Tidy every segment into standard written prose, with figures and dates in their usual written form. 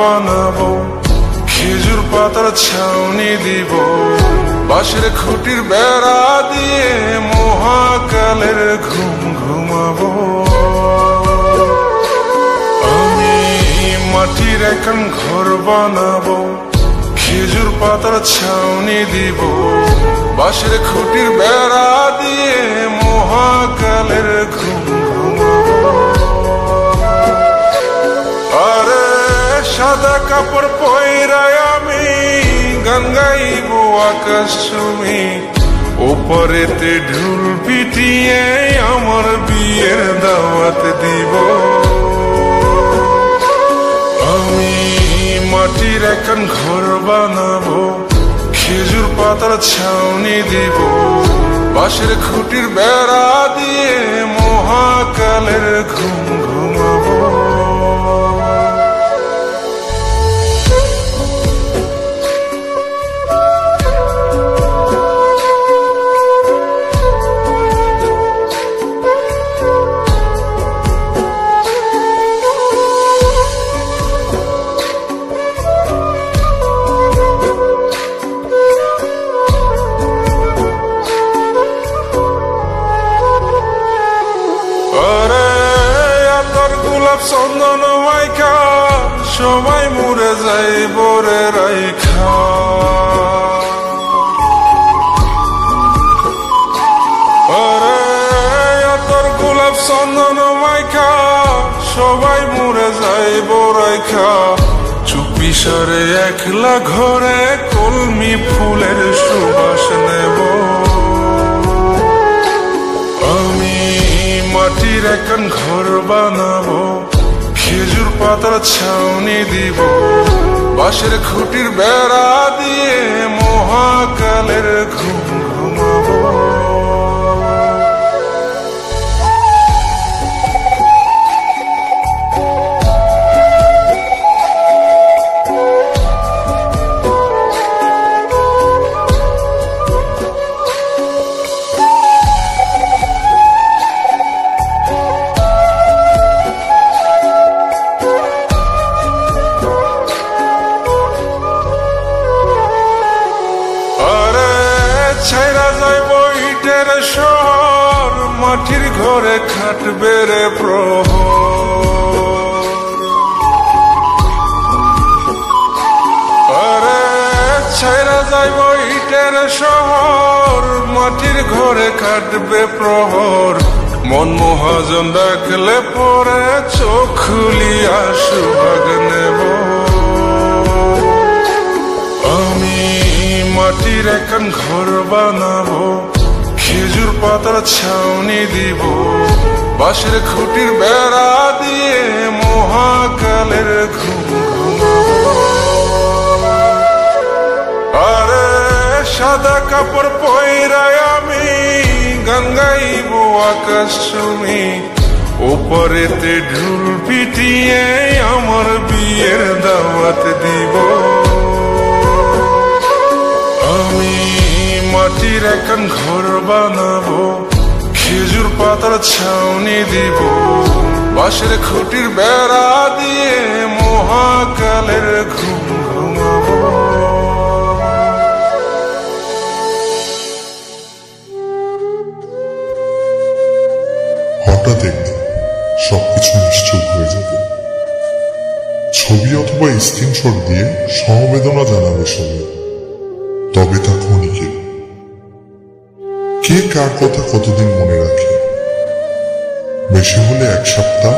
বানাবো, খেজুর পাতার ছাউনি দিব, বাঁশের খুঁটির বেড়া দিয়ে মহাকালের ঘুম ঘুমাবো। আমি মাটির এখন ঘর বানাবো, খেজুর পাতার ছাউনি দিব, বাঁশের খুঁটির বেড়া দিয়ে মহাকালের ঘুম ঘুমাবো। আরে সাদা কাপড় পয়রায় আমি গান গাইব আকাশ ছুঁই, ওপরেতে ঢোল পিটিয়ে আমার বিয়ের দাওয়াত দিব। আমি মাটির এখন ঘর বানাবো, খেজুর পাতার ছাউনি দিব, বাঁশের খুঁটির বেড়া দিয়ে মহাকালের ঘুম ঘুমাবো। চন্দন মাইখা সবাই মরে যাই বরে রাইখা, তোর গোলাপ চন্দন মাইখা সবাই মরে যাই বরাইখা, চুপি সরে একলা ঘরে কলমি ফুলের সুবাস নেব। আমি মাটির এখন ঘর বানাবো, খেজুর পাতার ছাউনি দিব, বাঁশের খুঁটির বেড়া দিয়ে মহাকালের ঘুম ঘুমাবো। শহর মাটির ঘরে খাটবে রে প্রহর, আরে ছাইরা যাইব ইটের শহর মাটির ঘরে খাটবে প্রহর, মন মহাজন ডাকলে পরে চোখ খুলিয়া সুভাগ নেব। আমি মাটির এখন ঘর বানাবো, খেজুর পাতার ছাউনি দিব, বাঁশের খুঁটির বেড়া দিয়ে মহাকালের ঘুম ঘুমাবো। আরে সাদা কাপড় পয়রায় আমি গান গাইব আকাশ ছুঁই, ওপরেতে ঢোল পিটিয়ে আমার বিয়ের দাওয়াত দিব। আমি মাটির এখন ঘর বানাবো, খেজুর পাতার ছাউনি দিব, বাঁশের খুঁটির বেড়া দিয়ে মহাকালের ঘুম ঘুমাবো। হঠাৎ একদিন সবকিছু নিশ্চুপ হয়ে যাবে, ছবি অথবা স্ক্রিনশট দিয়ে সমবেদনা জানাবে সবাই, তবে তা ক্ষণিকে। কে কার কথা কতদিন মনে রাখে, বেশি হলে এক সপ্তাহ,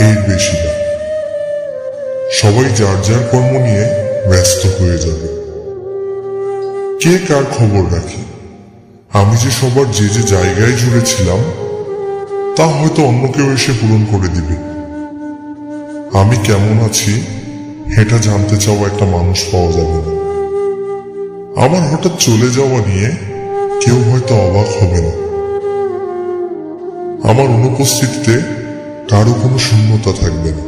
এর বেশি না। সবাই যার যার কর্ম নিয়ে ব্যস্ত হয়ে যাবে। কে কার খবর রাখে, আমি যে সবার যে যে জায়গায় জুড়ে ছিলাম তা হয়তো অন্য কেউ এসে পূরণ করে দিবে। আমি কেমন আছি এটা জানতে চাওয়া একটা মানুষ পাওয়া যাবে না। আমার হঠাৎ চলে যাওয়া নিয়ে কেউ হয়তো অবাক হবে না। আমার অনুপস্থিতিতে কারো কোনো শূন্যতা থাকবে না।